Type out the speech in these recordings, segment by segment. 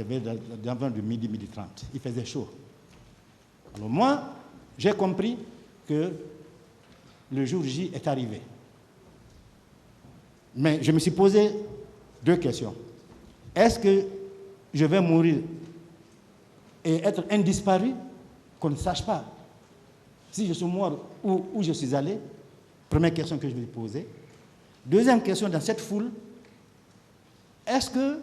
c'est d'environ de midi, midi 30. Il faisait chaud. Alors moi, j'ai compris que le jour J est arrivé. Mais je me suis posé 2 questions. Est-ce que je vais mourir et être un disparu qu'on ne sache pas si je suis mort ou où je suis allé? Première question que je vais poser. Deuxième question, dans cette foule, est-ce que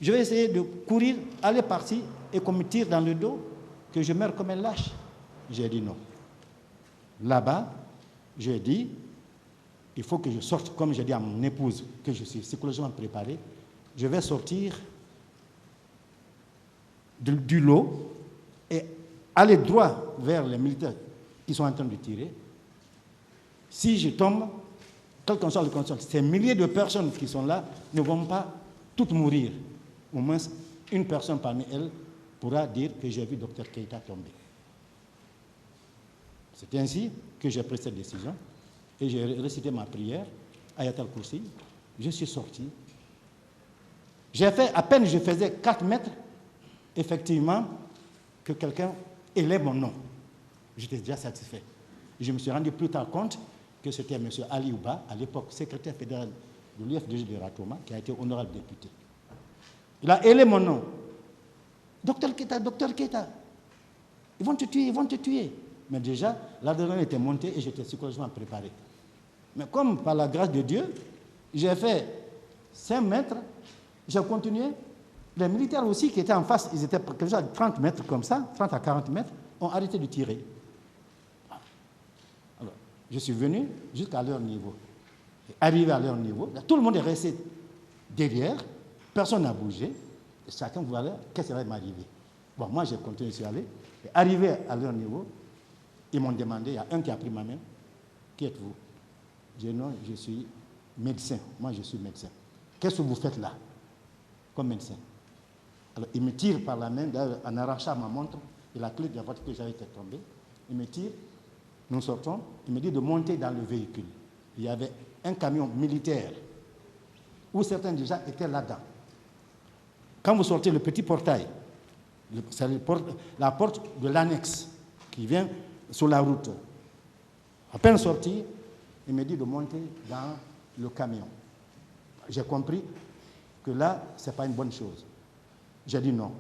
je vais essayer de courir, aller partir et qu'on me tire dans le dos, que je meure comme un lâche? J'ai dit non. Là-bas, j'ai dit, il faut que je sorte, comme j'ai dit à mon épouse, que je suis psychologiquement préparé, je vais sortir du lot et aller droit vers les militaires qui sont en train de tirer. Si je tombe, quel qu'en soit le constat, ces milliers de personnes qui sont là ne vont pas toutes mourir. Au moins, une personne parmi elles pourra dire que j'ai vu Dr Keïta tomber. C'est ainsi que j'ai pris cette décision et j'ai récité ma prière, Ayat al-Kursi. Je suis sorti. J'ai fait, à peine je faisais 4 mètres, effectivement, que quelqu'un élève mon nom. J'étais déjà satisfait. Je me suis rendu plus tard compte que c'était M. Ali Ouba, à l'époque secrétaire fédéral de l'UFDG de Ratoma, qui a été honorable député. Il a élève mon nom. Docteur Keïta, ils vont te tuer, ils vont te tuer. Mais déjà, l'adrénaline était montée et j'étais psychologiquement préparé. Mais comme par la grâce de Dieu, j'ai fait 5 mètres, j'ai continué. Les militaires aussi qui étaient en face, ils étaient déjà à 30 mètres comme ça, 30 à 40 mètres, ont arrêté de tirer. Alors, je suis venu jusqu'à leur niveau. Arrivé à leur niveau, tout le monde est resté derrière, personne n'a bougé, et chacun voulait qu'est-ce qui va m'arriver. Bon, moi j'ai continué, je suis allé, et arrivé à leur niveau, ils m'ont demandé, il y a un qui a pris ma main, qui êtes-vous? J'ai dit non, je suis médecin, moi je suis médecin. Qu'est-ce que vous faites là, comme médecin? Alors il me tire par la main, en arrachant ma montre, et la clé de la voiture que j'avais été tombée, il me tire, nous sortons, il me dit de monter dans le véhicule. Il y avait un camion militaire, où certains déjà étaient là-dedans. Quand vous sortez le petit portail, c'est la porte de l'annexe qui vient sur la route. À peine sorti, il me dit de monter dans le camion. J'ai compris que là, ce n'est pas une bonne chose. J'ai dit non.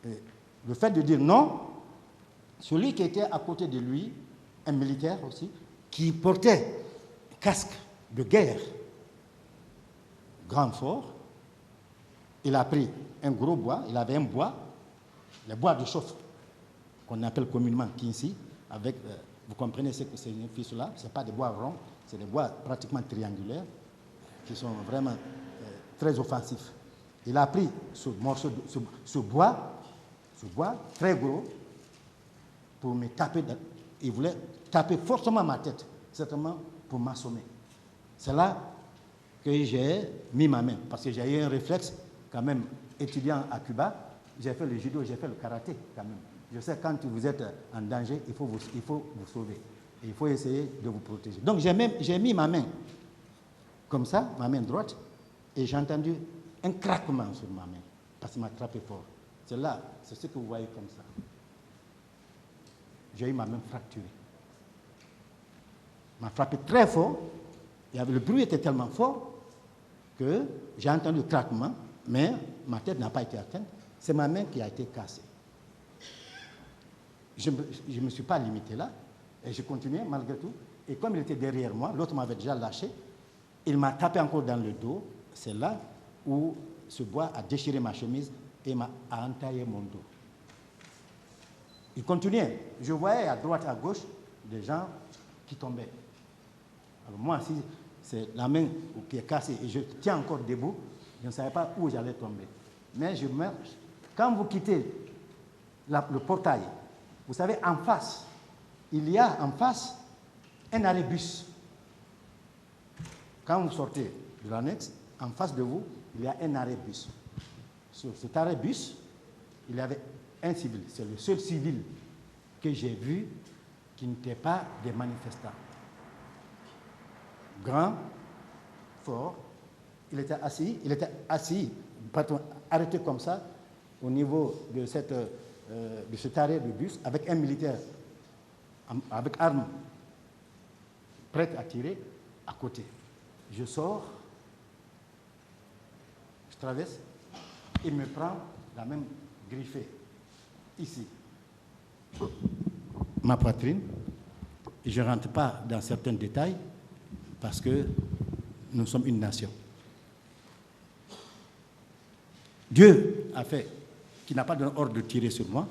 Et le fait de dire non, celui qui était à côté de lui, un militaire aussi, qui portait un casque de guerre, grand fort, il a pris un gros bois, il avait un bois, les bois de chauffe, qu'on appelle communément Kinsi, avec, vous comprenez ce que c'est une fiche-là, ce n'est pas des bois ronds, c'est des bois pratiquement triangulaires, qui sont vraiment très offensifs. Il a pris ce morceau, ce bois très gros, pour me taper, il voulait taper fortement ma tête, certainement pour m'assommer. C'est là que j'ai mis ma main, parce que j'ai eu un réflexe, quand même, étudiant à Cuba, j'ai fait le judo, j'ai fait le karaté, quand même. Je sais quand vous êtes en danger, il faut vous sauver. Et il faut essayer de vous protéger. Donc j'ai mis ma main comme ça, ma main droite, et j'ai entendu un craquement sur ma main, parce qu'il m'a frappé fort. C'est là, c'est ce que vous voyez comme ça. J'ai eu ma main fracturée. Il m'a frappé très fort. Le bruit était tellement fort que j'ai entendu le craquement, mais ma tête n'a pas été atteinte. C'est ma main qui a été cassée. Je ne me suis pas limité là, et j'ai continué malgré tout. Et comme il était derrière moi, l'autre m'avait déjà lâché, il m'a tapé encore dans le dos. C'est là où ce bois a déchiré ma chemise et a entaillé mon dos. Il continuait. Je voyais à droite, à gauche, des gens qui tombaient. Alors moi, si c'est la main qui est cassée et je tiens encore debout, je ne savais pas où j'allais tomber. Mais je meurs. Quand vous quittez le portail, vous savez, en face, il y a en face un arrêt bus. Quand vous sortez de l'annexe, en face de vous, il y a un arrêt bus. Sur cet arrêt bus, il y avait un civil. C'est le seul civil que j'ai vu qui n'était pas des manifestants. Grand, fort, il était assis, arrêté comme ça, au niveau de cet arrêt de bus avec un militaire avec arme prête à tirer à côté. Je sors, je traverse, il me prend la même griffée, ici, ma poitrine, et je ne rentre pas dans certains détails parce que nous sommes une nation. Dieu a fait qu'il n'a pas donné ordre de tirer sur moi,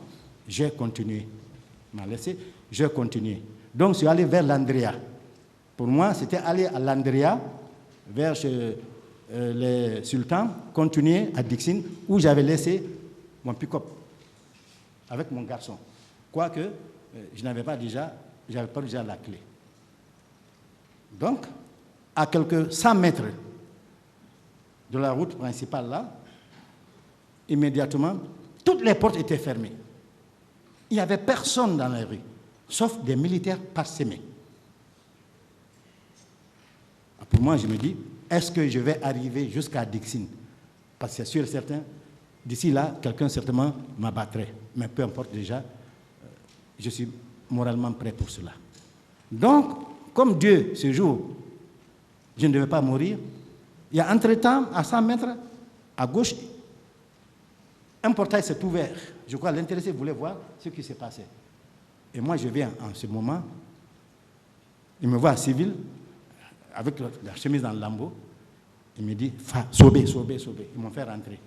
j'ai continué. Il m'a laissé, j'ai continué. Donc, je suis allé vers l'Andrea. Pour moi, c'était aller à l'Andrea, vers les sultans, continuer à Dixine, où j'avais laissé mon pick-up avec mon garçon. Quoique, je n'avais pas déjà la clé. Donc, à quelques 100 mètres de la route principale là, immédiatement, toutes les portes étaient fermées. Il n'y avait personne dans la rue, sauf des militaires parsemés. Pour moi, je me dis, est-ce que je vais arriver jusqu'à Dixine? Parce que c'est sûr et certain, d'ici là, quelqu'un certainement m'abattrait. Mais peu importe déjà, je suis moralement prêt pour cela. Donc, comme Dieu, ce jour, je ne devais pas mourir, il y a entre-temps, à 100 mètres, à gauche, un portail s'est ouvert. Je crois que l'intéressé voulait voir ce qui s'est passé. Et moi, je viens en ce moment, il me voit civil, avec la chemise dans le lambeau, il me dit, sauvez. Ils m'ont fait rentrer.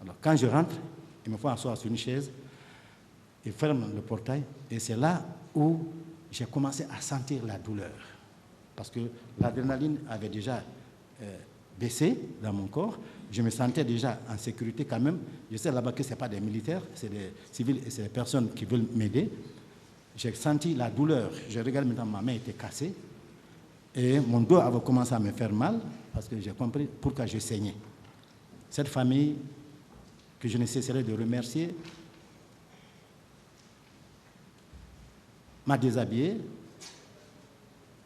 Alors, quand je rentre, il me faut asseoir sur une chaise, il ferme le portail, et c'est là où j'ai commencé à sentir la douleur. Parce que l'adrénaline avait déjà baissé dans mon corps, je me sentais déjà en sécurité quand même. Je sais là-bas que ce n'est pas des militaires, c'est des civils et c'est des personnes qui veulent m'aider. J'ai senti la douleur. Je regarde maintenant, ma main était cassée. Et mon dos avait commencé à me faire mal parce que j'ai compris pourquoi je saignais. Cette famille que je ne cesserai de remercier m'a déshabillé.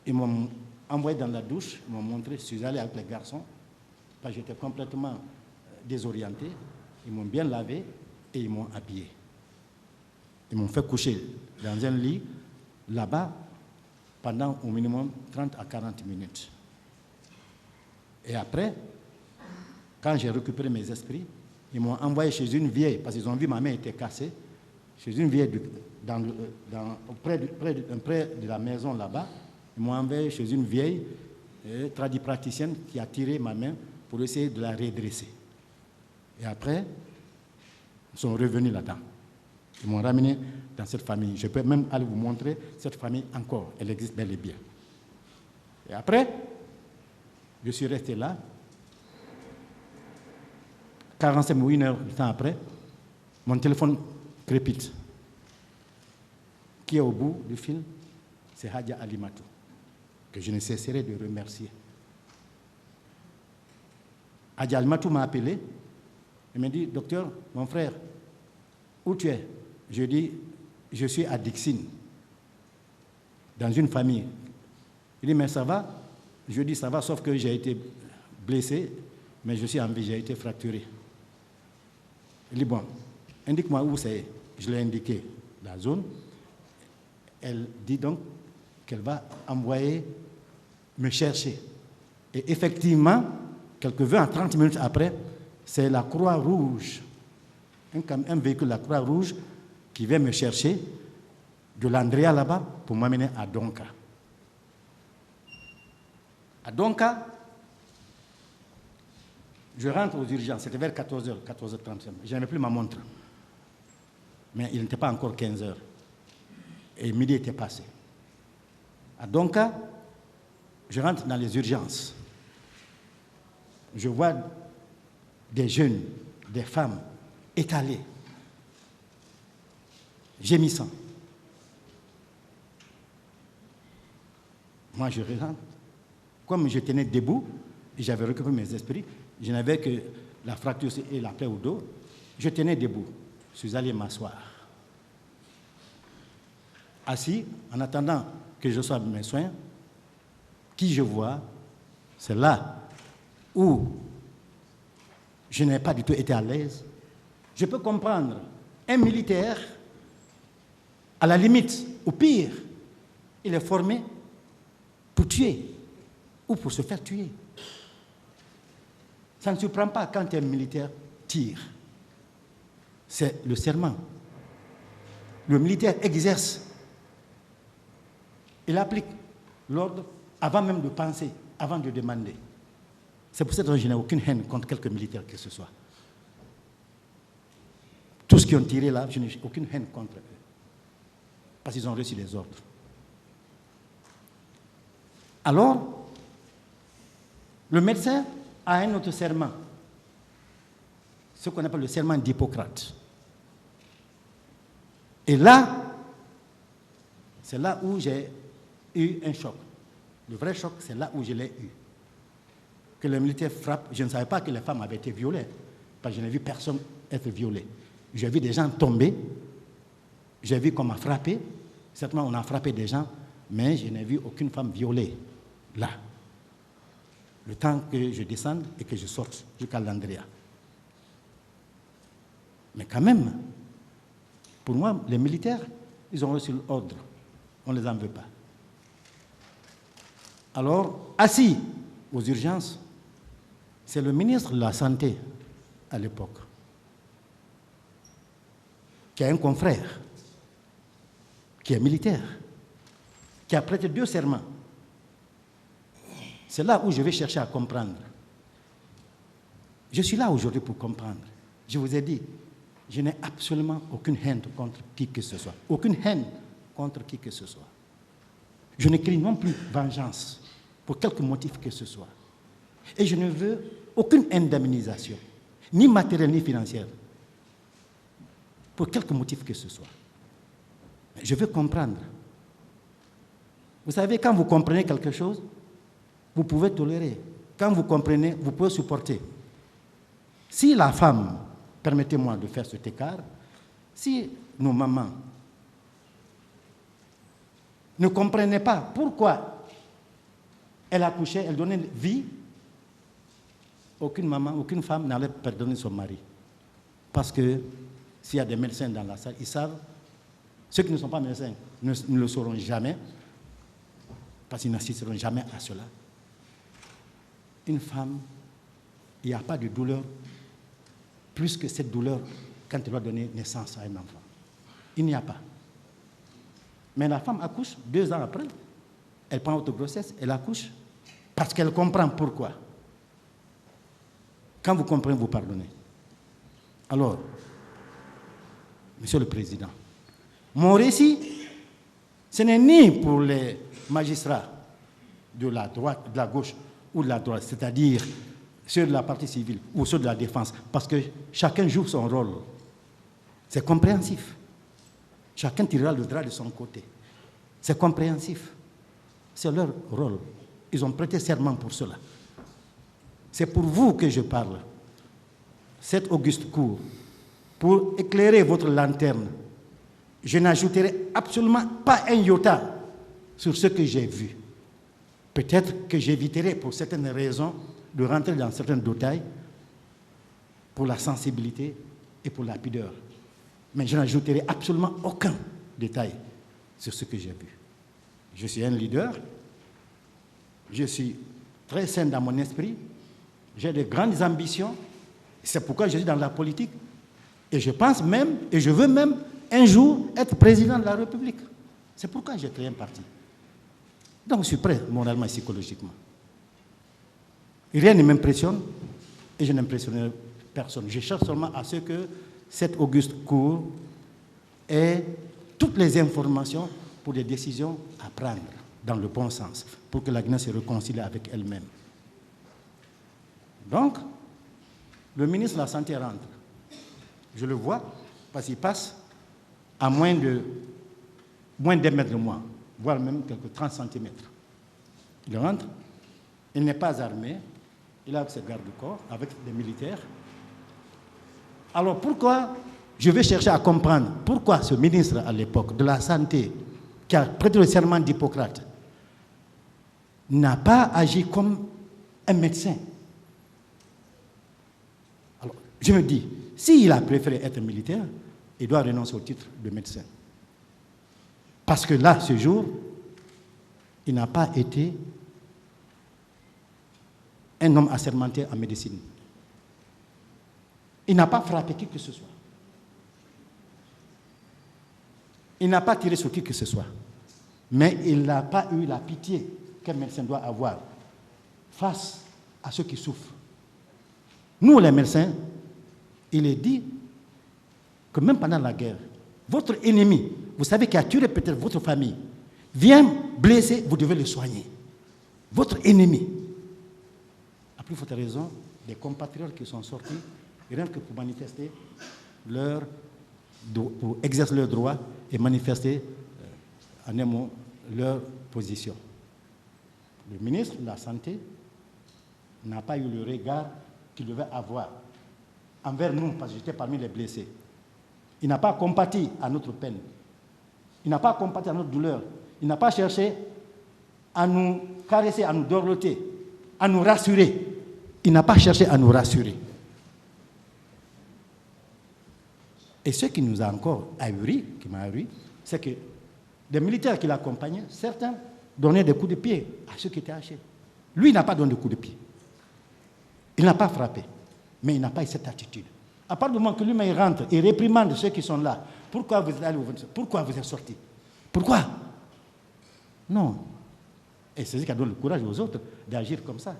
Ils m'ont envoyé dans la douche, ils m'ont montré, je suis allé avec les garçons, parce que j'étais complètement désorienté. Ils m'ont bien lavé et ils m'ont habillé. Ils m'ont fait coucher dans un lit là-bas pendant au minimum 30 à 40 minutes. Et après, quand j'ai récupéré mes esprits, ils m'ont envoyé chez une vieille, parce qu'ils ont vu ma main était cassée, chez une vieille près de la maison là-bas. Ils m'ont envoyé chez une vieille tradipraticienne qui a tiré ma main pour essayer de la redresser. Et après, ils sont revenus là-dedans. Ils m'ont ramené dans cette famille. Je peux même aller vous montrer cette famille encore. Elle existe bel et bien. Et après, je suis resté là. 45 ou 1 heure de temps après, mon téléphone crépite. Qui est au bout du fil? C'est Hadja Alimatou, que je ne cesserai de remercier. Hadja Alimatou m'a appelé. Il m'a dit, docteur, mon frère, où tu es? Je dis, je suis à Dixine, dans une famille. Il dit, mais ça va? Je dis, ça va, sauf que j'ai été blessé, mais je suis en vie, j'ai été fracturé. Il dit, bon, indique-moi où c'est. Je l'ai indiqué, la zone. Elle dit donc qu'elle va envoyer me chercher. Et effectivement, quelques 20 à 30 minutes après, c'est la Croix-Rouge, un véhicule, la Croix-Rouge, qui vient me chercher de l'Andrea là-bas pour m'amener à Donka. À Donka, je rentre aux urgences, c'était vers 14h, 14h30. Je n'avais plus ma montre. Mais il n'était pas encore 15h. Et midi était passé. À Donka, je rentre dans les urgences. Je vois des jeunes, des femmes étalées, gémissant. Moi, je rentre. Comme je tenais debout, et j'avais récupéré mes esprits, je n'avais que la fracture et la plaie au dos, je tenais debout. Je suis allé m'asseoir. Assis, en attendant que je reçoive mes soins, qui je vois, c'est là où je n'ai pas du tout été à l'aise, Je peux comprendre un militaire, à la limite, au pire, il est formé pour tuer ou pour se faire tuer. Ça ne surprend pas quand un militaire tire. C'est le serment. Le militaire exerce. Il applique l'ordre avant même de penser, avant de demander. C'est pour cette raison que je n'ai aucune haine contre quelque militaire que ce soit. Tous ceux qui ont tiré là, je n'ai aucune haine contre eux. Parce qu'ils ont reçu les ordres. Alors, le médecin a un autre serment, ce qu'on appelle le serment d'Hippocrate. Et là, c'est là où j'ai eu un choc. Le vrai choc, c'est là où je l'ai eu. Que le militaire frappe, je ne savais pas que les femmes avaient été violées, parce que je n'ai vu personne être violé. J'ai vu des gens tomber, j'ai vu qu'on m'a frappé, certainement on a frappé des gens, mais je n'ai vu aucune femme violée, là. Le temps que je descende et que je sorte jusqu'à l'Andrea. Mais quand même, pour moi, les militaires, ils ont reçu l'ordre. On ne les en veut pas. Alors, assis aux urgences, c'est le ministre de la Santé, à l'époque, qui a un confrère, qui est militaire, qui a prêté 2 serments. C'est là où je vais chercher à comprendre. Je suis là aujourd'hui pour comprendre. Je vous ai dit, je n'ai absolument aucune haine contre qui que ce soit. Aucune haine contre qui que ce soit. Je ne crie non plus vengeance pour quelque motif que ce soit. Et je ne veux aucune indemnisation, ni matérielle ni financière, pour quelque motif que ce soit. Je veux comprendre. Vous savez, quand vous comprenez quelque chose, vous pouvez tolérer. Quand vous comprenez, vous pouvez supporter. Si la femme, permettez-moi de faire cet écart, si nos mamans ne comprenaient pas pourquoi elle accouchait, elle donnait vie, aucune maman, aucune femme n'allait pardonner son mari. Parce que s'il y a des médecins dans la salle, ils savent, ceux qui ne sont pas médecins ne le sauront jamais, parce qu'ils n'assisteront jamais à cela. Une femme, il n'y a pas de douleur plus que cette douleur quand elle doit donner naissance à un enfant. Il n'y a pas. Mais la femme accouche 2 ans après, elle prend autogrossesse, elle accouche, parce qu'elle comprend pourquoi. Quand vous comprenez, vous pardonnez. Alors, Monsieur le Président, mon récit, ce n'est ni pour les magistrats de la droite, de la gauche ou de la droite, c'est-à-dire ceux de la partie civile ou ceux de la défense, parce que chacun joue son rôle. C'est compréhensif. Chacun tirera le drap de son côté. C'est compréhensif. C'est leur rôle. Ils ont prêté serment pour cela. C'est pour vous que je parle. Cette auguste cour, pour éclairer votre lanterne, je n'ajouterai absolument pas un iota sur ce que j'ai vu. Peut-être que j'éviterai pour certaines raisons de rentrer dans certains détails pour la sensibilité et pour la pudeur. Mais je n'ajouterai absolument aucun détail sur ce que j'ai vu. Je suis un leader, je suis très sain dans mon esprit, j'ai de grandes ambitions, c'est pourquoi je suis dans la politique, et je pense même, et je veux même, un jour être président de la République. C'est pourquoi j'ai créé un parti. Donc je suis prêt, moralement et psychologiquement. Rien ne m'impressionne, et je n'impressionnerai personne. Je cherche seulement à ce que cette auguste cour ait toutes les informations pour des décisions à prendre dans le bon sens, pour que la Guinée se réconcilie avec elle-même. Donc, le ministre de la Santé rentre. Je le vois, parce qu'il passe à moins d'1 mètre de moi, voire même quelques 30 cm. Il rentre, il n'est pas armé, il a ses gardes-corps avec des militaires. Alors pourquoi je vais chercher à comprendre pourquoi ce ministre à l'époque de la Santé, qui a prêté le serment d'Hippocrate, n'a pas agi comme un médecin. Alors, je me dis, s'il a préféré être militaire, il doit renoncer au titre de médecin. Parce que là, ce jour, il n'a pas été un homme assermenté en médecine. Il n'a pas frappé qui que ce soit. Il n'a pas tiré sur qui que ce soit. Mais il n'a pas eu la pitié qu'un médecin doit avoir face à ceux qui souffrent. Nous, les médecins, il est dit que même pendant la guerre, votre ennemi, vous savez, qui a tué peut-être votre famille, vient blesser, vous devez le soigner. Votre ennemi. À plus forte raison, des compatriotes qui sont sortis, rien que pour manifester pour exercer leurs droits et manifester, en un mot, leur position. Le ministre de la Santé n'a pas eu le regard qu'il devait avoir envers nous, parce que j'étais parmi les blessés. Il n'a pas compati à notre peine. Il n'a pas compati à notre douleur. Il n'a pas cherché à nous caresser, à nous dorloter, à nous rassurer. Il n'a pas cherché à nous rassurer. Et ce qui nous a encore ahuri, qui m'a ahuri, c'est que des militaires qui l'accompagnaient, certains donnaient des coups de pied à ceux qui étaient hachés. Lui, il n'a pas donné de coups de pied. Il n'a pas frappé. Mais il n'a pas eu cette attitude. À part du moment que lui-même rentre et réprimande ceux qui sont là, pourquoi vous êtes allés, pourquoi vous êtes sortis? Pourquoi? Non. Et c'est ce qui a donné le courage aux autres d'agir comme ça.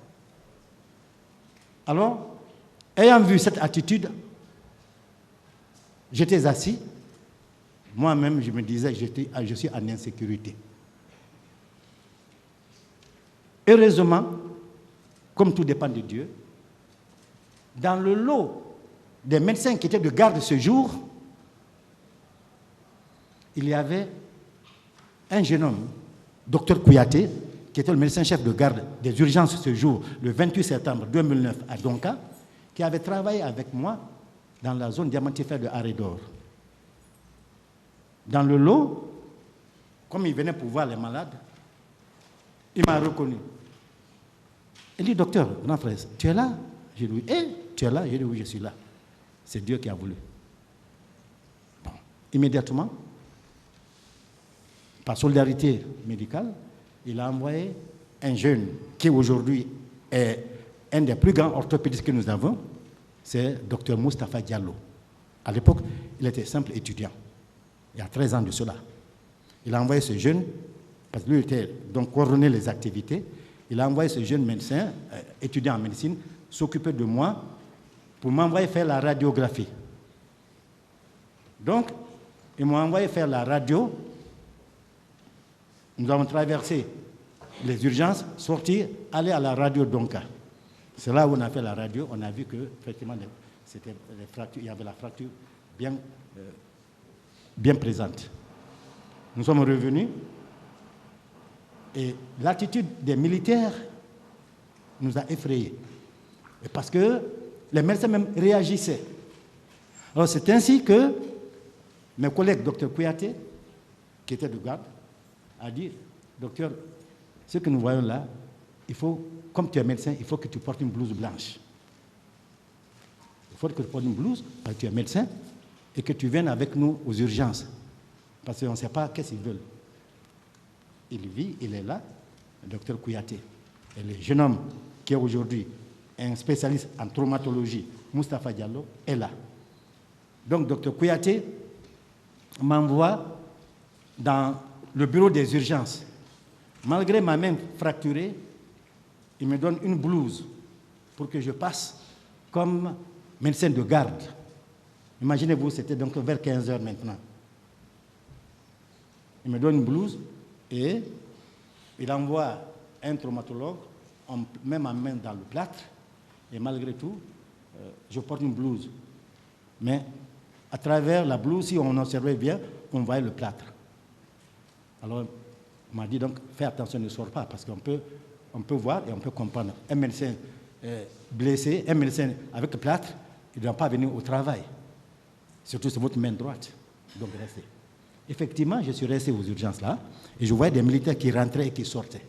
Alors, ayant vu cette attitude, j'étais assis. Moi-même, je me disais, je suis en insécurité. Heureusement, comme tout dépend de Dieu, dans le lot des médecins qui étaient de garde ce jour, il y avait un jeune homme, docteur Kouyaté, qui était le médecin-chef de garde des urgences ce jour, le 28 septembre 2009 à Donka, qui avait travaillé avec moi dans la zone diamantifère de Arédor. Dans le lot, comme il venait pour voir les malades, il m'a reconnu. Il dit, docteur, grand frère, tu es là? J'ai dit, tu es là? J'ai dit, oui, je suis là. C'est Dieu qui a voulu. Bon. Immédiatement, par solidarité médicale, il a envoyé un jeune qui aujourd'hui est un des plus grands orthopédistes que nous avons, c'est Dr Moustapha Diallo. À l'époque, il était simple étudiant, il y a 13 ans de cela. Il a envoyé ce jeune, parce que lui était donc coordonné les activités, il a envoyé ce jeune médecin, étudiant en médecine, s'occuper de moi pour m'envoyer faire la radiographie. Donc, ils m'ont envoyé faire la radio. Nous avons traversé les urgences, sortir, aller à la radio Donka. C'est là où on a fait la radio, on a vu que effectivement il y avait la fracture bien présente. Nous sommes revenus et l'attitude des militaires nous a effrayés. Et parce que les médecins même réagissaient. Alors c'est ainsi que mes collègues, docteur Kouyaté, qui était de garde, a dit, docteur, ce que nous voyons là, il faut, comme tu es médecin, il faut que tu portes une blouse blanche. Il faut que tu portes une blouse, parce que tu es médecin, et que tu viennes avec nous aux urgences. Parce qu'on ne sait pas qu'est-ce qu'ils veulent. Il vit, il est là, le docteur Kouyaté. Et le jeune homme qui est aujourd'hui un spécialiste en traumatologie, Moustapha Diallo, est là. Donc, docteur Kouyaté m'envoie dans le bureau des urgences. Malgré ma main fracturée, il me donne une blouse pour que je passe comme médecin de garde. Imaginez-vous, c'était donc vers 15 heures maintenant. Il me donne une blouse et il envoie un traumatologue, on met ma main dans le plâtre et malgré tout, je porte une blouse. Mais à travers la blouse, si on observait bien, on voyait le plâtre. Alors, on m'a dit donc, fais attention, ne sors pas, parce qu'on peut voir et on peut comprendre. Un médecin blessé, un médecin avec le plâtre, il ne doit pas venir au travail. Surtout sur votre main droite. Donc, restez. Effectivement, je suis resté aux urgences là, et je voyais des militaires qui rentraient et qui sortaient.